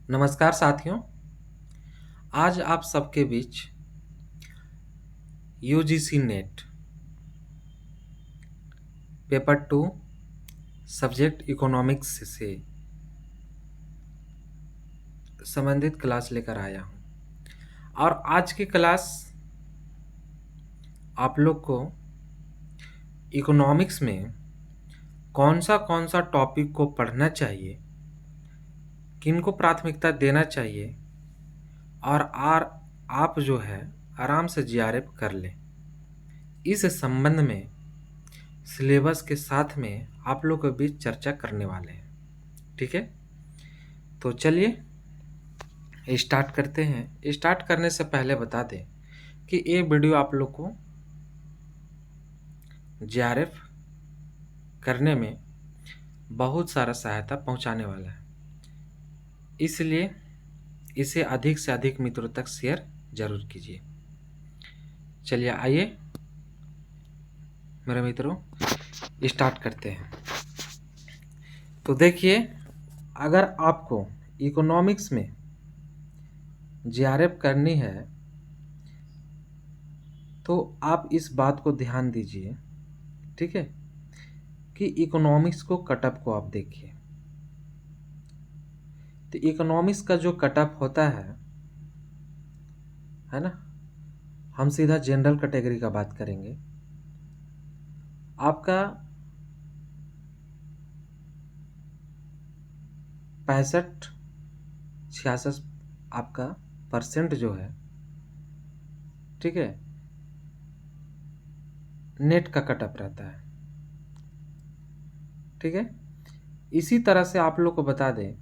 नमस्कार साथियों। आज आप सबके बीच UGC NET paper 2 subject economics से संबंधित क्लास लेकर आया हूँ। और आज की क्लास आप लोग को इकोनॉमिक्स में कौन सा टॉपिक को पढ़ना चाहिए, किन को प्राथमिकता देना चाहिए और आप जो है आराम से जीआरएफ कर लें, इस संबंध में सिलेबस के साथ में आप लोग के बीच चर्चा करने वाले हैं। ठीक है, तो चलिए स्टार्ट करते हैं। स्टार्ट करने से पहले बता दें कि ये वीडियो आप लोग को जीआरएफ करने में बहुत सारा सहायता पहुंचाने वाला है, इसलिए इसे अधिक से अधिक मित्रों तक शेयर जरूर कीजिए। चलिए आइए मेरे मित्रों स्टार्ट करते हैं। तो देखिए, अगर आपको इकोनॉमिक्स में जीआरएफ करनी है तो आप इस बात को ध्यान दीजिए, ठीक है, कि इकोनॉमिक्स को कटअप को आप देखिए। तो इकोनॉमिक्स का जो कटअप होता है ना, हम सीधा जनरल कैटेगरी का बात करेंगे। आपका 65-66 आपका परसेंट जो है, ठीक है, नेट का कटअप रहता है। ठीक है, इसी तरह से आप लोग को बता दें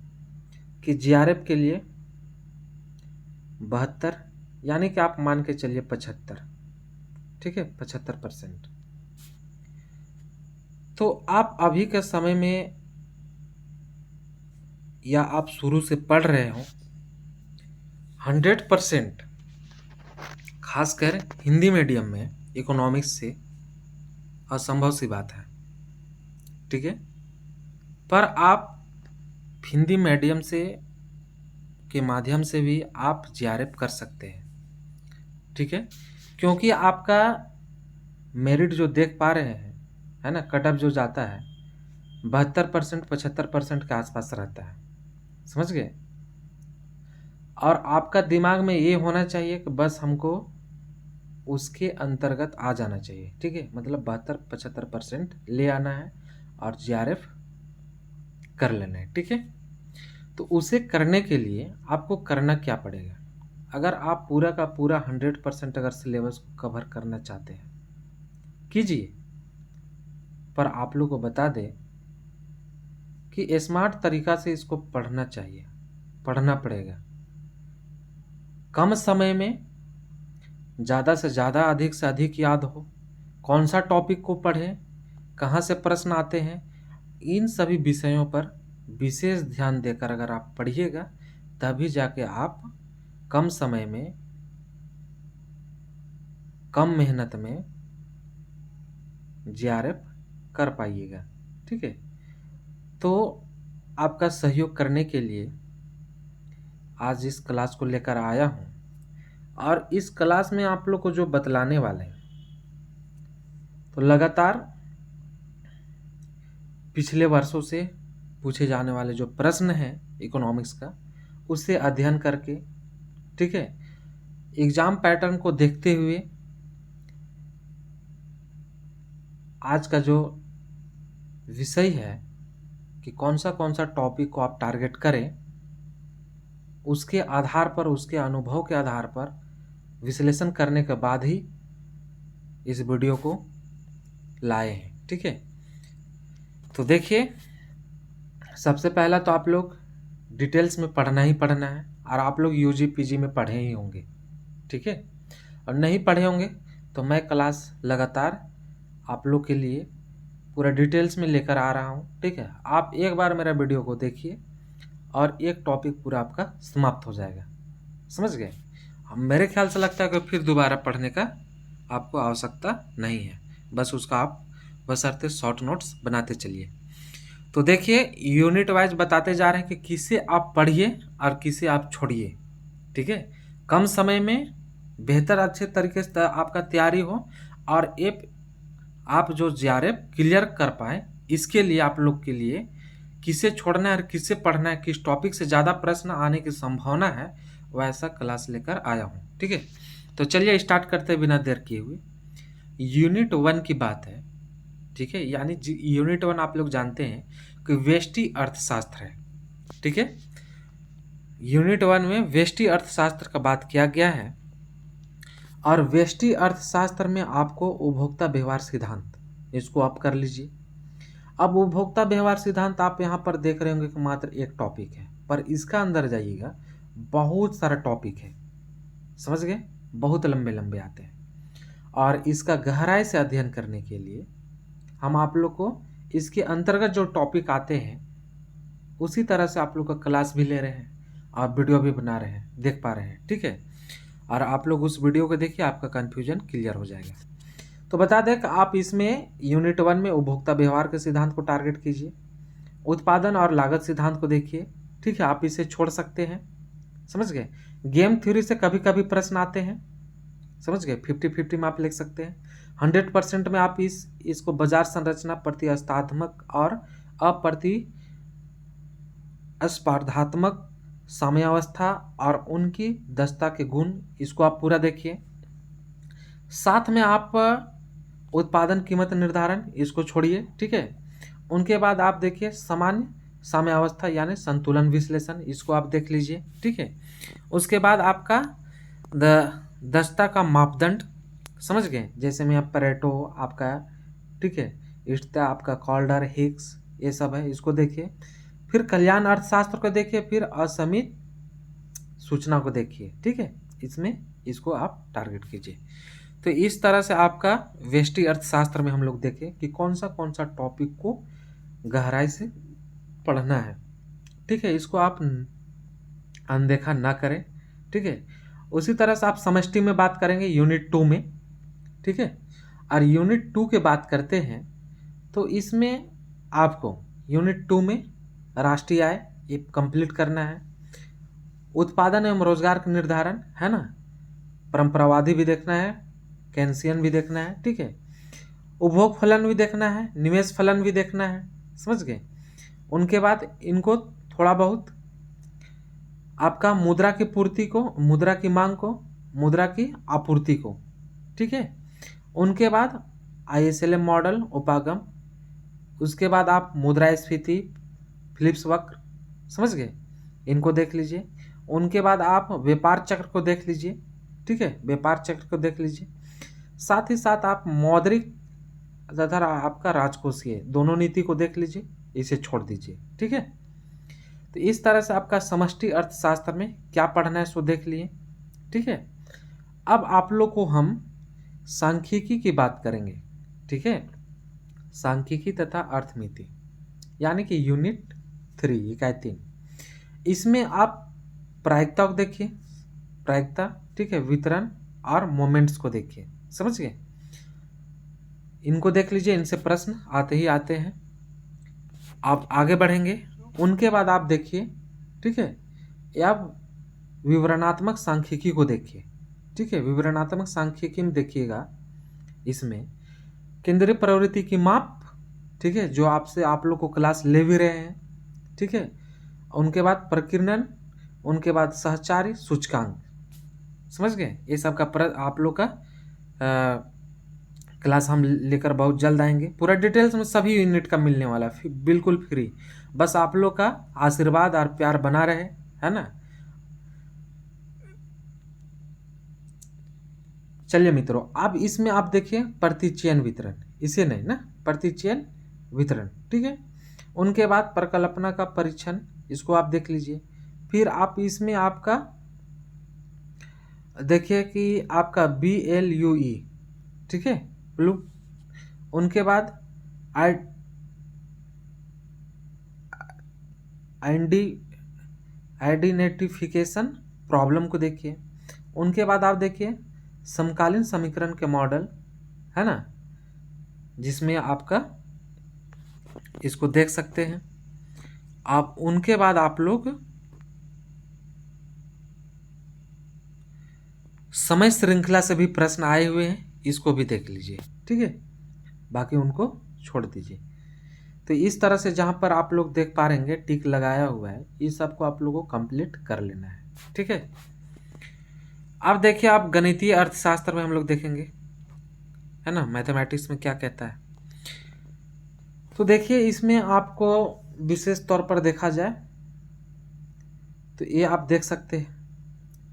कि जीआरएफ के लिए 72, यानी कि आप मान के चलिए 75, ठीक है, 75%। तो आप अभी के समय में या आप शुरू से पढ़ रहे हो, 100% खासकर हिंदी मीडियम में इकोनॉमिक्स से असंभव सी बात है। ठीक है, पर आप हिंदी मीडियम से के माध्यम से भी आप जीआरएफ कर सकते हैं। ठीक है, क्योंकि आपका मेरिट जो देख पा रहे हैं, है ना, कटअप जो जाता है 72%, 75% के आसपास रहता है, समझ गए। और आपका दिमाग में ये होना चाहिए कि बस हमको उसके अंतर्गत आ जाना चाहिए। ठीक है, मतलब 72-75% ले आना है और जीआरएफ कर लेना है। ठीक है, तो उसे करने के लिए आपको करना क्या पड़ेगा? अगर आप पूरा का पूरा 100% अगर सिलेबस को कवर करना चाहते हैं, कीजिए, पर आप लोग को बता दें कि स्मार्ट तरीका से इसको पढ़ना चाहिए, पढ़ना पड़ेगा। कम समय में ज़्यादा से ज़्यादा, अधिक से अधिक याद हो, कौन सा टॉपिक को पढ़ें, कहाँ से प्रश्न आते हैं, इन सभी विषयों पर विशेष ध्यान देकर अगर आप पढ़िएगा, तभी जाके आप कम समय में, कम मेहनत में जीआरएफ कर पाइएगा। ठीक है, तो आपका सहयोग करने के लिए आज इस क्लास को लेकर आया हूँ, और इस क्लास में आप लोग को जो बतलाने वाले हैं, तो लगातार पिछले वर्षों से पूछे जाने वाले जो प्रश्न हैं इकोनॉमिक्स का, उससे अध्ययन करके, ठीक है, एग्जाम पैटर्न को देखते हुए आज का जो विषय है कि कौन सा टॉपिक को आप टारगेट करें, उसके आधार पर, उसके अनुभव के आधार पर विश्लेषण करने के बाद ही इस वीडियो को लाए हैं। ठीक है, तो देखिए, सबसे पहला तो आप लोग डिटेल्स में पढ़ना ही पढ़ना है, और आप लोग यूजी पीजी में पढ़े ही होंगे। ठीक है, और नहीं पढ़े होंगे तो मैं क्लास लगातार आप लोग के लिए पूरा डिटेल्स में लेकर आ रहा हूँ। ठीक है, आप एक बार मेरा वीडियो को देखिए और एक टॉपिक पूरा आपका समाप्त हो जाएगा, समझ गए। मेरे ख्याल से लगता है कि फिर दोबारा पढ़ने का आपको आवश्यकता नहीं है, बस उसका आप बशर्ते शॉर्ट नोट्स बनाते चलिए। तो देखिए यूनिट वाइज बताते जा रहे हैं कि किसे आप पढ़िए और किसे आप छोड़िए, ठीक है। कम समय में बेहतर अच्छे तरीके से आपका तैयारी हो और एक आप जो JRF क्लियर कर पाए, इसके लिए आप लोग के लिए किसे छोड़ना है और किसे पढ़ना है, किस टॉपिक से ज़्यादा प्रश्न आने की संभावना है, वैसा क्लास लेकर आया हूँ, ठीक है। तो चलिए स्टार्ट करते हैं बिना देर किए हुए। यूनिट 1 की बात है, ठीक है। यानी यूनिट 1 आप लोग जानते हैं कि व्यष्टि अर्थशास्त्र है, ठीक है। यूनिट 1 में व्यष्टि अर्थशास्त्र का बात किया गया है और व्यष्टि अर्थशास्त्र में आपको उपभोक्ता व्यवहार सिद्धांत, इसको आप कर लीजिए। अब उपभोक्ता व्यवहार सिद्धांत आप यहाँ पर देख रहे होंगे कि मात्र एक टॉपिक है, पर इसका अंदर जाइएगा बहुत सारा टॉपिक है, समझ गए, बहुत लंबे लंबे आते हैं। और इसका गहराई से अध्ययन करने के लिए हम आप लोग को इसके अंतर्गत जो टॉपिक आते हैं उसी तरह से आप लोग का क्लास भी ले रहे हैं और वीडियो भी बना रहे हैं, देख पा रहे हैं, ठीक है। और आप लोग उस वीडियो को देखिए, आपका कन्फ्यूजन क्लियर हो जाएगा। तो बता दें कि आप इसमें यूनिट 1 में उपभोक्ता व्यवहार के सिद्धांत को टारगेट कीजिए, उत्पादन और लागत सिद्धांत को देखिए, ठीक है। आप इसे छोड़ सकते हैं, समझ गए। गेम थ्योरी से कभी कभी प्रश्न आते हैं, समझ गए, 50-50 में आप लिख सकते हैं। 100% में आप इसको बाजार संरचना, प्रतिस्पर्धात्मक और अप्रतिस्पर्धात्मक साम्यावस्था और उनकी दक्षता के गुण, इसको आप पूरा देखिए। साथ में आप उत्पादन कीमत निर्धारण, इसको छोड़िए, ठीक है। उनके बाद आप देखिए सामान्य साम्यावस्था यानी संतुलन विश्लेषण, इसको आप देख लीजिए, ठीक है। उसके बाद आपका दक्षता का मापदंड, समझ गए, जैसे में परेटो आपका, ठीक है, इष्टता आपका कॉल्डर, हिक्स, ये सब है, इसको देखिए। फिर कल्याण अर्थशास्त्र को देखिए, फिर असीमित सूचना को देखिए, ठीक है। इसमें इसको आप टारगेट कीजिए। तो इस तरह से आपका व्यष्टि अर्थशास्त्र में हम लोग देखें कि कौन सा टॉपिक को गहराई से पढ़ना है, ठीक है। इसको आप अनदेखा ना करें, ठीक है। उसी तरह से आप समष्टि में बात करेंगे यूनिट 2 में, ठीक है। और यूनिट 2 के बात करते हैं तो इसमें आपको यूनिट 2 में राष्ट्रीय आय ये कंप्लीट करना है, उत्पादन एवं रोजगार का निर्धारण है ना, परंपरावादी भी देखना है, केंसियन भी देखना है, ठीक है। उपभोग फलन भी देखना है, निवेश फलन भी देखना है, समझ गए। उनके बाद इनको थोड़ा बहुत आपका मुद्रा की पूर्ति को, मुद्रा की मांग को, मुद्रा की आपूर्ति को, ठीक है। उनके बाद ISLM मॉडल उपागम, उसके बाद आप मुद्रास्फीति, फिलिप्स वक्र, समझ गए, इनको देख लीजिए। उनके बाद आप व्यापार चक्र को देख लीजिए, ठीक है, व्यापार चक्र को देख लीजिए। साथ ही साथ आप मौद्रिक तथा आपका राजकोषीय दोनों नीति को देख लीजिए, इसे छोड़ दीजिए, ठीक है। तो इस तरह से आपका समष्टि अर्थशास्त्र में क्या पढ़ना है सो देख लिए, ठीक है। अब आप लोग को हम सांख्यिकी की बात करेंगे, ठीक है, सांख्यिकी तथा अर्थमिति, यानी कि यूनिट 3 इकाई 3। इसमें आप प्रायिकता को देखिए, प्रायिकता, ठीक है, वितरण और मोमेंट्स को देखिए, समझ गए, इनको देख लीजिए, इनसे प्रश्न आते ही आते हैं। आप आगे बढ़ेंगे, उनके बाद आप देखिए, ठीक है, आप विवरणात्मक सांख्यिकी को देखिए, ठीक है। विवरणात्मक सांख्यिकी में देखिएगा, इसमें केंद्रीय प्रवृत्ति की माप, ठीक है, जो आपसे आप लोग को क्लास ले भी रहे हैं, ठीक है। उनके बाद प्रकीर्णन, उनके बाद सहचारी सूचकांक, समझ गए, ये सब का आप लोग का क्लास हम लेकर बहुत जल्द आएंगे। पूरा डिटेल्स में सभी यूनिट का मिलने वाला है, बिल्कुल फ्री। बस आप लोग का आशीर्वाद और प्यार बना रहे, है ना। चलिए मित्रों, अब इसमें आप देखिए प्रतिचयन वितरण, इसे नहीं ना, प्रतिचयन वितरण, ठीक है। उनके बाद प्रकल्पना का परीक्षण, इसको आप देख लीजिए। फिर आप इसमें आपका देखिए कि आपका BLUE, ठीक है, ब्लू। उनके बाद आइडेंटिफिकेशन प्रॉब्लम को देखिए। उनके बाद आप देखिए समकालीन समीकरण के मॉडल, है ना, जिसमें आपका इसको देख सकते हैं आप। उनके बाद आप लोग समय श्रृंखला से भी प्रश्न आए हुए हैं, इसको भी देख लीजिए, ठीक है, बाकी उनको छोड़ दीजिए। तो इस तरह से जहाँ पर आप लोग देख पा रहेंगे टिक लगाया हुआ है, इस सबको आप लोगों को कंप्लीट कर लेना है, ठीक है। अब देखिए आप गणितीय अर्थशास्त्र में हम लोग देखेंगे, है ना, मैथमेटिक्स में क्या कहता है। तो देखिए इसमें आपको विशेष तौर पर देखा जाए तो ये आप देख सकते हैं,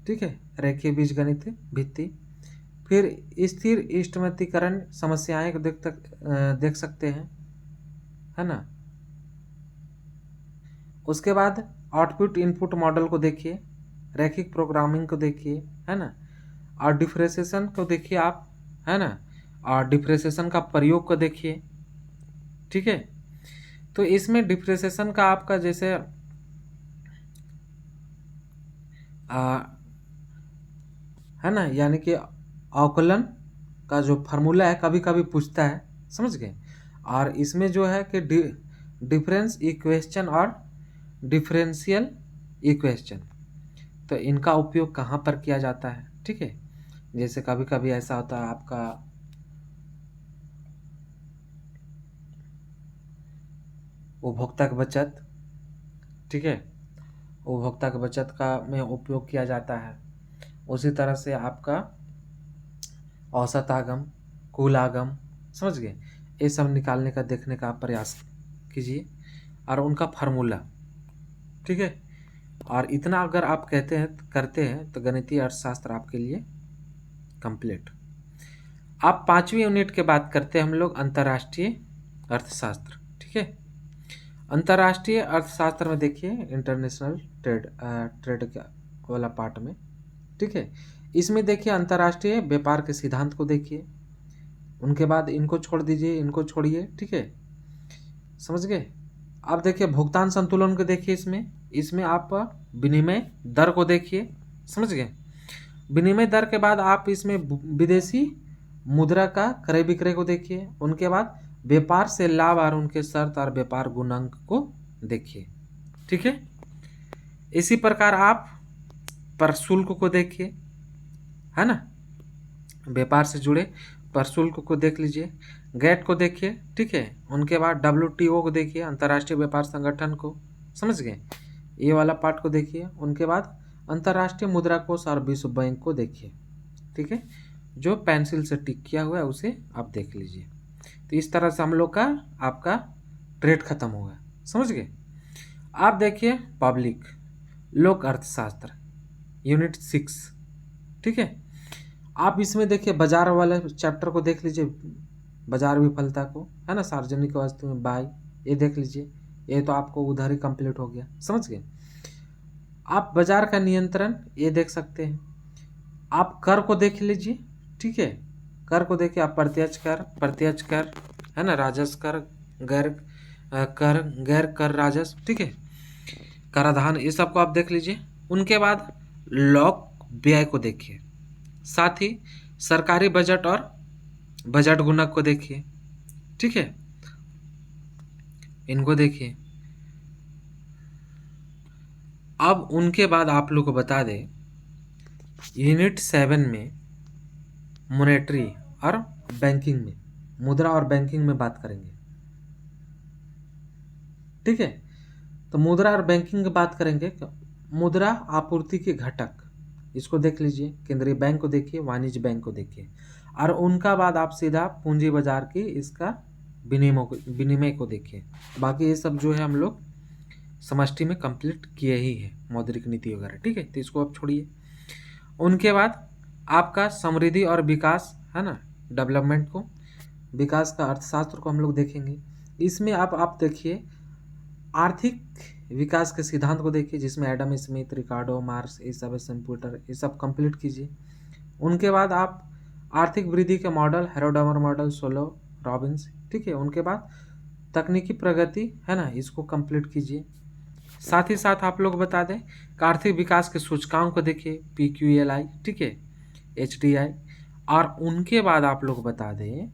ठीक है, रेखीय बीजगणित भित्ति, फिर स्थिर इष्टमितीकरण समस्याएं को देख सकते हैं, है ना। उसके बाद आउटपुट इनपुट मॉडल को देखिए, रैखिक प्रोग्रामिंग को देखिए, है ना, और डिफरेंशिएशन को देखिए आप, है ना, और डिफरेंशिएशन का प्रयोग को देखिए, ठीक है। तो इसमें डिफरेंशिएशन का आपका जैसे है ना, यानी कि अवकलन का जो फार्मूला है कभी कभी पूछता है, समझ गए। और इसमें जो है कि डिफरेंस इक्वेशन और डिफरेंशियल इक्वेशन, तो इनका उपयोग कहाँ पर किया जाता है, ठीक है। जैसे कभी कभी ऐसा होता है आपका उपभोक्ता की बचत, ठीक है, उपभोक्ता की बचत का में उपयोग किया जाता है। उसी तरह से आपका औसत आगम, कुल आगम, समझ गए, ये सब निकालने का देखने का प्रयास कीजिए और उनका फार्मूला, ठीक है। और इतना अगर आप करते हैं तो गणितीय अर्थशास्त्र आपके लिए कंप्लीट। आप 5वीं यूनिट के बात करते हैं हम लोग अंतर्राष्ट्रीय अर्थशास्त्र, ठीक है। अंतर्राष्ट्रीय अर्थशास्त्र में देखिए इंटरनेशनल ट्रेड का वाला पार्ट में, ठीक है। इसमें देखिए अंतर्राष्ट्रीय व्यापार के सिद्धांत को देखिए, उनके बाद इनको छोड़ दीजिए, इनको छोड़िए, ठीक है, समझ गए। आप देखिए भुगतान संतुलन को देखिए, इसमें आप विनिमय दर को देखिए, समझ गए। विनिमय दर के बाद आप इसमें विदेशी मुद्रा का क्रय विक्रय को देखिए, उनके बाद व्यापार से लाभ और उनके शर्त और व्यापार गुणांक को देखिए, ठीक है। इसी प्रकार आप प्रशुल्क को देखिए, है ना, व्यापार से जुड़े प्रशुल्क को देख लीजिए, गैट को देखिए, ठीक है। उनके बाद WTO को देखिए, अंतर्राष्ट्रीय व्यापार संगठन को, समझ गए, ये वाला पार्ट को देखिए। उनके बाद अंतर्राष्ट्रीय मुद्रा कोष और विश्व बैंक को देखिए, ठीक है, जो पेंसिल से टिक किया हुआ है उसे आप देख लीजिए। तो इस तरह से हम लोग का आपका ट्रेड खत्म होगा, समझ गए। आप देखिए पब्लिक लोक अर्थशास्त्र यूनिट 6, ठीक है। आप इसमें देखिए बाजार वाले चैप्टर को देख लीजिए, बाजार विफलता को, है ना, सार्वजनिक वस्तु में बाय, ये देख लीजिए, ये तो आपको उधर ही कंप्लीट हो गया, समझ गए। आप बाजार का नियंत्रण ये देख सकते हैं। आप कर को देख लीजिए, ठीक है, कर को देखिए आप प्रत्यक्ष कर, है ना, राजस्व कर, गैर कर राजस्व, ठीक है, कराधान, ये सबको आप देख लीजिए। उनके बाद लॉक व्यय को देखिए, साथ ही सरकारी बजट और बजट गुणक को देखिए, ठीक है, इनको देखिए। अब उनके बाद आप लोग को बता दें यूनिट 7 में मॉनेटरी और बैंकिंग में, मुद्रा और बैंकिंग में बात करेंगे, ठीक है। तो मुद्रा और बैंकिंग की बात करेंगे, मुद्रा आपूर्ति के घटक, इसको देख लीजिए, केंद्रीय बैंक को देखिए, वाणिज्य बैंक को देखिए, और उनका बाद आप सीधा पूंजी बाजार की इसका विनिमय को देखिए। बाकी ये सब जो है हम लोग समष्टि में कंप्लीट किए ही है, मौद्रिक नीति वगैरह, ठीक है, तो इसको आप छोड़िए। उनके बाद आपका समृद्धि और विकास, है ना, डेवलपमेंट को, विकास का अर्थशास्त्र को हम लोग देखेंगे। इसमें आप देखिए आर्थिक विकास के सिद्धांत को देखिए, जिसमें एडम स्मिथ, रिकार्डो, मार्क्स, ये सब कंप्यूटर, ये सब कंप्लीट कीजिए। उनके बाद आप आर्थिक वृद्धि के मॉडल, हेरोडामर मॉडल, सोलो रॉबिन्स, ठीक है। उनके बाद तकनीकी प्रगति, है ना, इसको कंप्लीट कीजिए। साथ ही साथ आप लोग बता दें कि आर्थिक विकास के सूचकांक को देखिए, PQLI, ठीक है, HDI, और उनके बाद आप लोग बता दें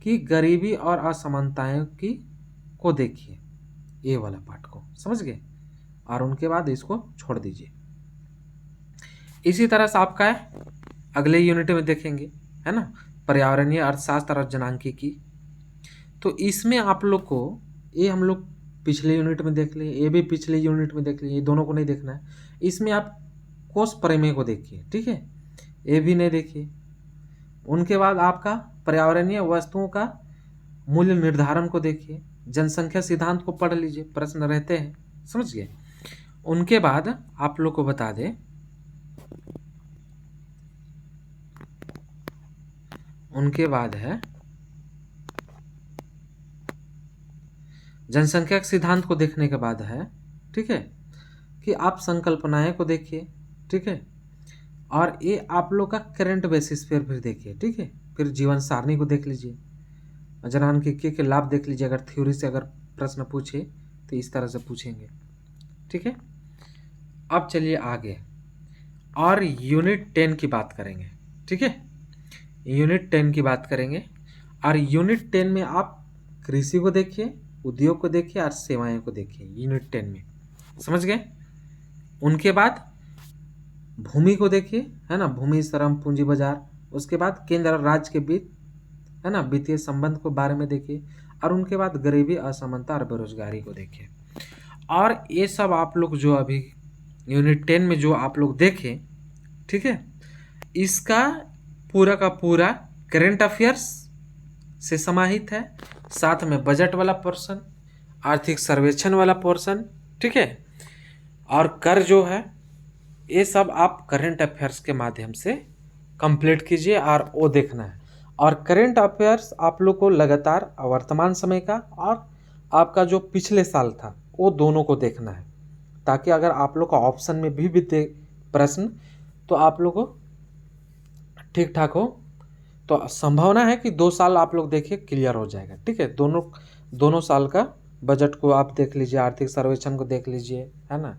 कि गरीबी और असमानताएं की को देखिए, ए वाला पार्ट को, समझ गए, और उनके बाद इसको छोड़ दीजिए। इसी तरह से आपका है अगले यूनिट में देखेंगे, है ना, पर्यावरणीय अर्थशास्त्र और जनांकिकी। तो इसमें आप लोग को ये हम लोग पिछले यूनिट में देख लिए, ये भी पिछले यूनिट में देख लिए, ये दोनों को नहीं देखना है। इसमें आप कोश प्रमेय को देखिए, ठीक है, ये भी नहीं देखिए। उनके बाद आपका पर्यावरणीय वस्तुओं का मूल्य निर्धारण को देखिए, जनसंख्या सिद्धांत को पढ़ लीजिए, प्रश्न रहते हैं, समझ गए। उनके बाद आप लोग को बता दें, उनके बाद है जनसंख्या के सिद्धांत को देखने के बाद है, ठीक है, कि आप संकल्पनाएं को देखिए, ठीक है, और ये आप लोग का करंट बेसिस पर फिर देखिए, ठीक है। फिर जीवन सारणी को देख लीजिए, जनांकिकी के लाभ देख लीजिए। अगर थ्योरी से अगर प्रश्न पूछे तो इस तरह से पूछेंगे, ठीक है। अब चलिए आगे और यूनिट 10 की बात करेंगे, ठीक है, यूनिट 10 की बात करेंगे। और यूनिट 10 में आप कृषि को देखिए, उद्योग को देखिए और सेवाएं को देखिए, यूनिट 10 में, समझ गए। उनके बाद भूमि को देखिए, है ना, भूमि, श्रम, पूंजी बाजार। उसके बाद केंद्र और राज्य के बीच, है ना, वित्तीय संबंध को बारे में देखिए। और उनके बाद गरीबी, असमानता और बेरोजगारी को देखिए। और ये सब आप लोग जो अभी यूनिट 10 में जो आप लोग देखें, ठीक है, इसका पूरा का पूरा करेंट अफेयर्स से समाहित है, साथ में बजट वाला पोर्शन, आर्थिक सर्वेक्षण वाला पोर्शन, ठीक है, और कर जो है, ये सब आप करेंट अफेयर्स के माध्यम से कंप्लीट कीजिए और वो देखना है। और करेंट अफेयर्स आप लोग को लगातार वर्तमान समय का और आपका जो पिछले साल था वो दोनों को देखना है, ताकि अगर आप लोग का ऑप्शन में भी दे प्रश्न तो आप लोग को ठीक ठाक हो। तो संभावना है कि 2 साल आप लोग देखिए क्लियर हो जाएगा, ठीक है। दोनों साल का बजट को आप देख लीजिए, आर्थिक सर्वेक्षण को देख लीजिए, है ना,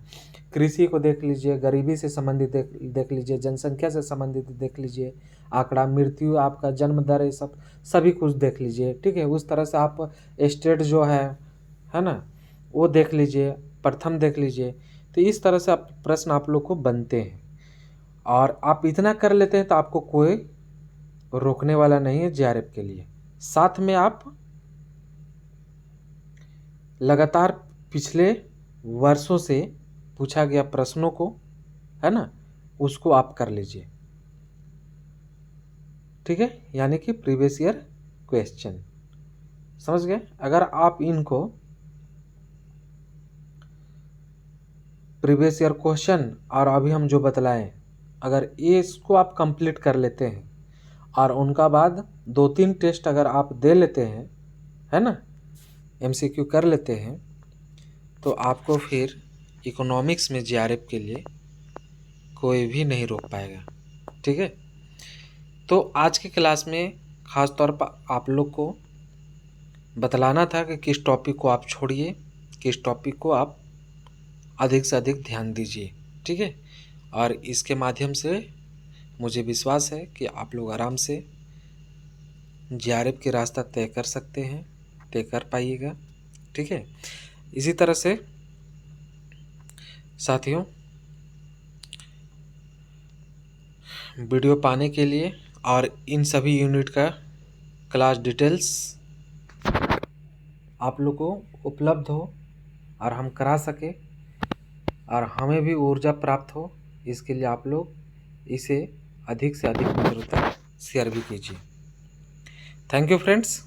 कृषि को देख लीजिए, गरीबी से संबंधित देख लीजिए, जनसंख्या से संबंधित देख लीजिए, आंकड़ा, मृत्यु, आपका जन्म दर, ये सब सभी कुछ देख लीजिए, ठीक है। उस तरह से आप स्टेट जो है ना, वो देख लीजिए, प्रथम देख लीजिए। तो इस तरह से आप प्रश्न आप लोग को बनते हैं, और आप इतना कर लेते हैं तो आपको कोई रोकने वाला नहीं है जेआरएफ के लिए। साथ में आप लगातार पिछले वर्षों से पूछा गया प्रश्नों को, है ना, उसको आप कर लीजिए, ठीक है, यानी कि प्रीवियस ईयर क्वेश्चन, समझ गए। अगर आप इनको प्रीवियस ईयर क्वेश्चन और अभी हम जो बतलाएं, अगर ये इसको आप कंप्लीट कर लेते हैं और उनका बाद 2-3 टेस्ट अगर आप दे लेते हैं, है ना, एमसीक्यू कर लेते हैं, तो आपको फिर इकोनॉमिक्स में जेआरएफ के लिए कोई भी नहीं रोक पाएगा, ठीक है। तो आज की क्लास में ख़ास तौर पर आप लोग को बतलाना था कि किस टॉपिक को आप छोड़िए, किस टॉपिक को आप अधिक से अधिक ध्यान दीजिए, ठीक है। और इसके माध्यम से मुझे विश्वास है कि आप लोग आराम से जेआरएफ की रास्ता तय कर सकते हैं, तय कर पाइएगा, ठीक है। इसी तरह से साथियों, वीडियो पाने के लिए और इन सभी यूनिट का क्लास डिटेल्स आप लोग को उपलब्ध हो और हम करा सके और हमें भी ऊर्जा प्राप्त हो, इसके लिए आप लोग इसे अधिक से अधिक मित्रों तक शेयर भी कीजिए। Thank you friends.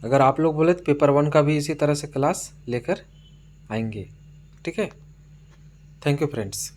अगर आप लोग बोले तो पेपर 1 का भी इसी तरह से क्लास लेकर आएंगे, ठीक है। Thank you friends.